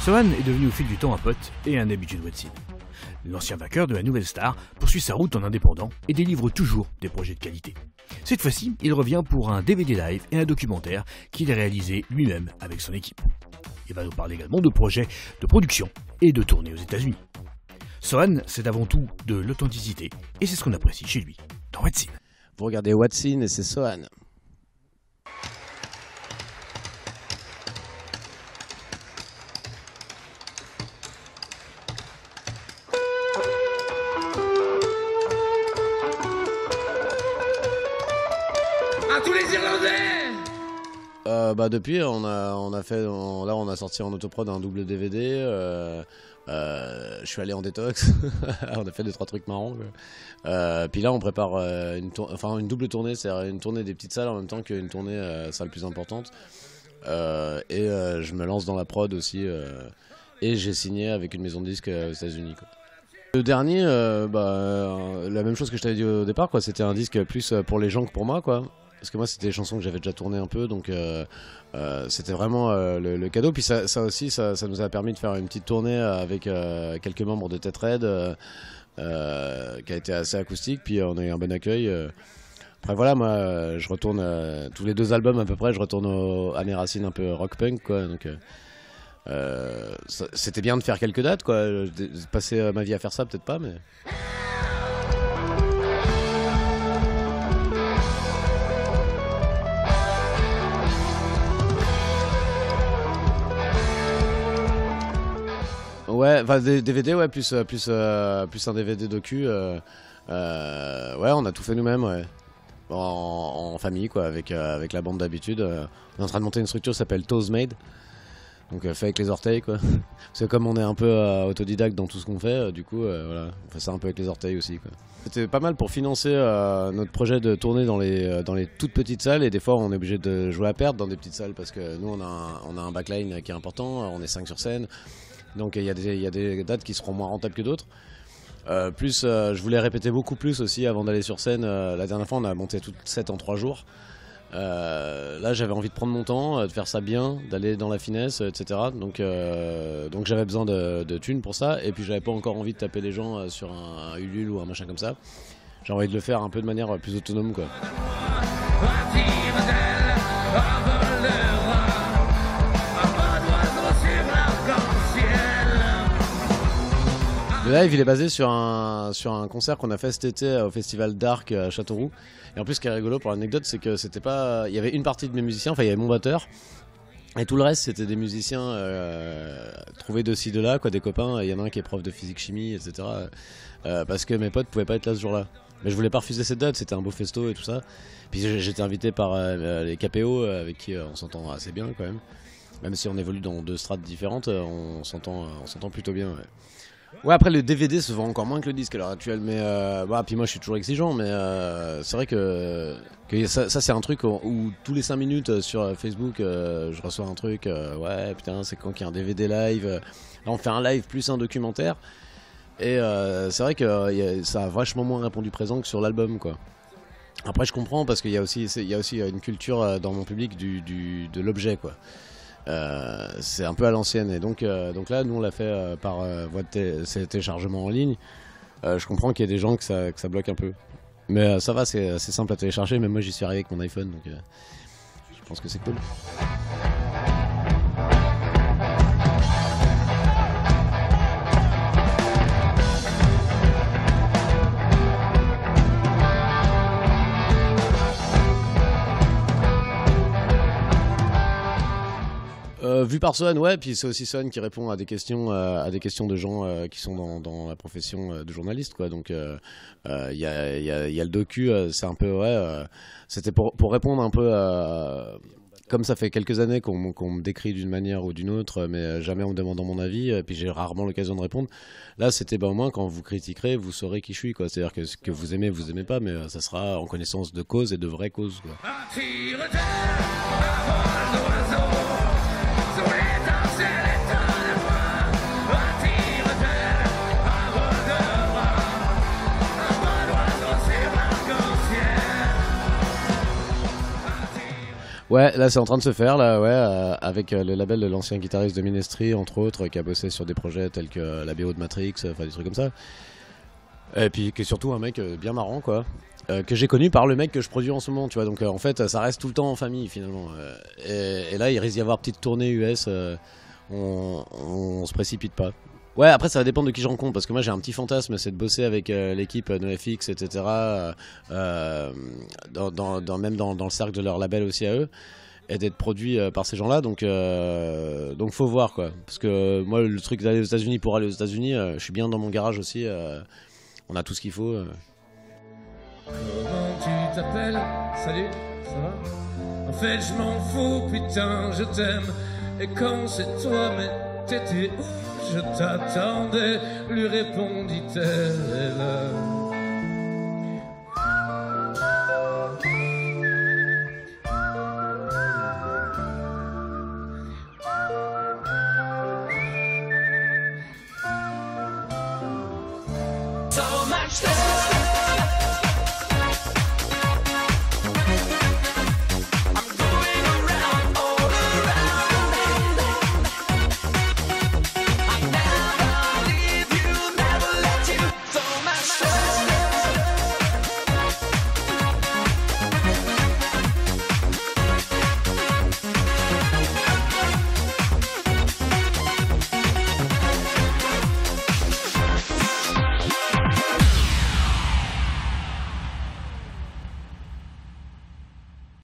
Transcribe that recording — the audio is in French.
Sohan est devenu au fil du temps un pote et un habitué de Watson. L'ancien vainqueur de la nouvelle star poursuit sa route en indépendant et délivre toujours des projets de qualité. Cette fois-ci, il revient pour un DVD live et un documentaire qu'il a réalisé lui-même avec son équipe. Il va nous parler également de projets de production et de tournée aux États-Unis. Sohan, c'est avant tout de l'authenticité et c'est ce qu'on apprécie chez lui dans Watson. Vous regardez Watson et c'est Sohan. À tous les Irlandais! Depuis on a sorti en autoprod un double DVD. Je suis allé en détox. On a fait 2-3 trucs marrants, quoi. Puis là on prépare une double tournée, c'est-à-dire une tournée des petites salles en même temps qu'une tournée salle plus importante. Je me lance dans la prod aussi. Et j'ai signé avec une maison de disques aux États-Unis, quoi. Le dernier, la même chose que je t'avais dit au départ, quoi. C'était un disque plus pour les gens que pour moi, quoi. Parce que moi c'était des chansons que j'avais déjà tournées un peu, donc c'était vraiment le cadeau. Puis ça aussi, ça nous a permis de faire une petite tournée avec quelques membres de Tête Red, qui a été assez acoustique, puis on a eu un bon accueil. Après voilà, moi je retourne tous les 2 albums à peu près, je retourne à mes racines un peu rock punk, quoi. Donc c'était bien de faire quelques dates, quoi. Passer ma vie à faire ça, peut-être pas, mais... Ouais, enfin des DVD, ouais, plus un DVD docu. Ouais, on a tout fait nous-mêmes, ouais. En famille, quoi, avec la bande d'habitude. On est en train de monter une structure qui s'appelle Toes Made. Donc fait avec les orteils, quoi. Parce que comme on est un peu autodidacte dans tout ce qu'on fait, du coup, voilà, on fait ça un peu avec les orteils aussi, quoi. C'était pas mal pour financer notre projet de tourner dans les toutes petites salles, et des fois on est obligé de jouer à perte dans des petites salles parce que nous on a un backline qui est important, on est 5 sur scène. Donc il y a des dates qui seront moins rentables que d'autres. Je voulais répéter beaucoup plus aussi avant d'aller sur scène. La dernière fois on a monté toute 7 en 3 jours. Là j'avais envie de prendre mon temps, de faire ça bien, d'aller dans la finesse, etc. Donc j'avais besoin de thunes pour ça. Et puis j'avais pas encore envie de taper les gens sur un Ulule ou un machin comme ça. J'ai envie de le faire un peu de manière plus autonome, quoi. Le live il est basé sur un concert qu'on a fait cet été au festival Dark à Châteauroux. Et en plus ce qui est rigolo pour l'anecdote, c'est que c'était pas. Il y avait une partie de mes musiciens, enfin il y avait mon batteur, et tout le reste c'était des musiciens trouvés de ci de là, quoi, des copains. Il y en a un qui est prof de physique chimie, etc. Parce que mes potes pouvaient pas être là ce jour-là. Mais je voulais pas refuser cette date, c'était un beau festo et tout ça. Puis j'étais invité par les KPO avec qui on s'entend assez bien quand même. Même si on évolue dans 2 strates différentes, on s'entend plutôt bien, ouais. Ouais, après le DVD se vend encore moins que le disque à l'heure actuelle, mais puis moi je suis toujours exigeant, mais c'est vrai que ça c'est un truc où tous les 5 minutes sur Facebook je reçois un truc, ouais putain c'est quand qu'il y a un DVD live, là on fait un live plus un documentaire, et c'est vrai que ça a vachement moins répondu présent que sur l'album, quoi. Après je comprends parce qu'il y a aussi une culture dans mon public de l'objet, quoi. C'est un peu à l'ancienne, et donc là nous on l'a fait par voie de téléchargement en ligne. Je comprends qu'il y a des gens que ça bloque un peu, mais ça va, c'est simple à télécharger. Même moi j'y suis arrivé avec mon iPhone, donc je pense que c'est cool. Vu par Sohan, ouais, puis c'est aussi Sohan qui répond à des questions de gens qui sont dans la profession de journaliste, quoi. Donc il y a le docu, c'est un peu, ouais, c'était pour répondre un peu comme ça fait quelques années qu'on me décrit d'une manière ou d'une autre, mais jamais en me demandant mon avis, puis j'ai rarement l'occasion de répondre. Là c'était au moins quand vous critiquerez, vous saurez qui je suis, quoi. C'est-à-dire que ce que vous aimez pas, mais ça sera en connaissance de cause et de vraies causes, quoi. Ouais, là c'est en train de se faire, là, ouais, avec le label de l'ancien guitariste de Ministry, entre autres, qui a bossé sur des projets tels que la BO de Matrix, enfin des trucs comme ça. Et puis qui est surtout un mec bien marrant, quoi. Que j'ai connu par le mec que je produis en ce moment, tu vois. Donc en fait, ça reste tout le temps en famille, finalement. Et là, il risque d'y avoir petite tournée US, on se précipite pas. Ouais, après ça va dépendre de qui je rencontre, parce que moi j'ai un petit fantasme, c'est de bosser avec l'équipe NoFX, etc. Même dans le cercle de leur label aussi à eux, et d'être produit par ces gens-là. Donc faut voir, quoi. Parce que moi, le truc d'aller aux États-Unis pour aller aux États-Unis, je suis bien dans mon garage aussi. On a tout ce qu'il faut. Comment tu t'appelles? Salut, ça va? En fait, je m'en fous, putain, je t'aime. Et quand c'est toi, mais t'étais où? Je t'attendais, lui répondit-elle. So much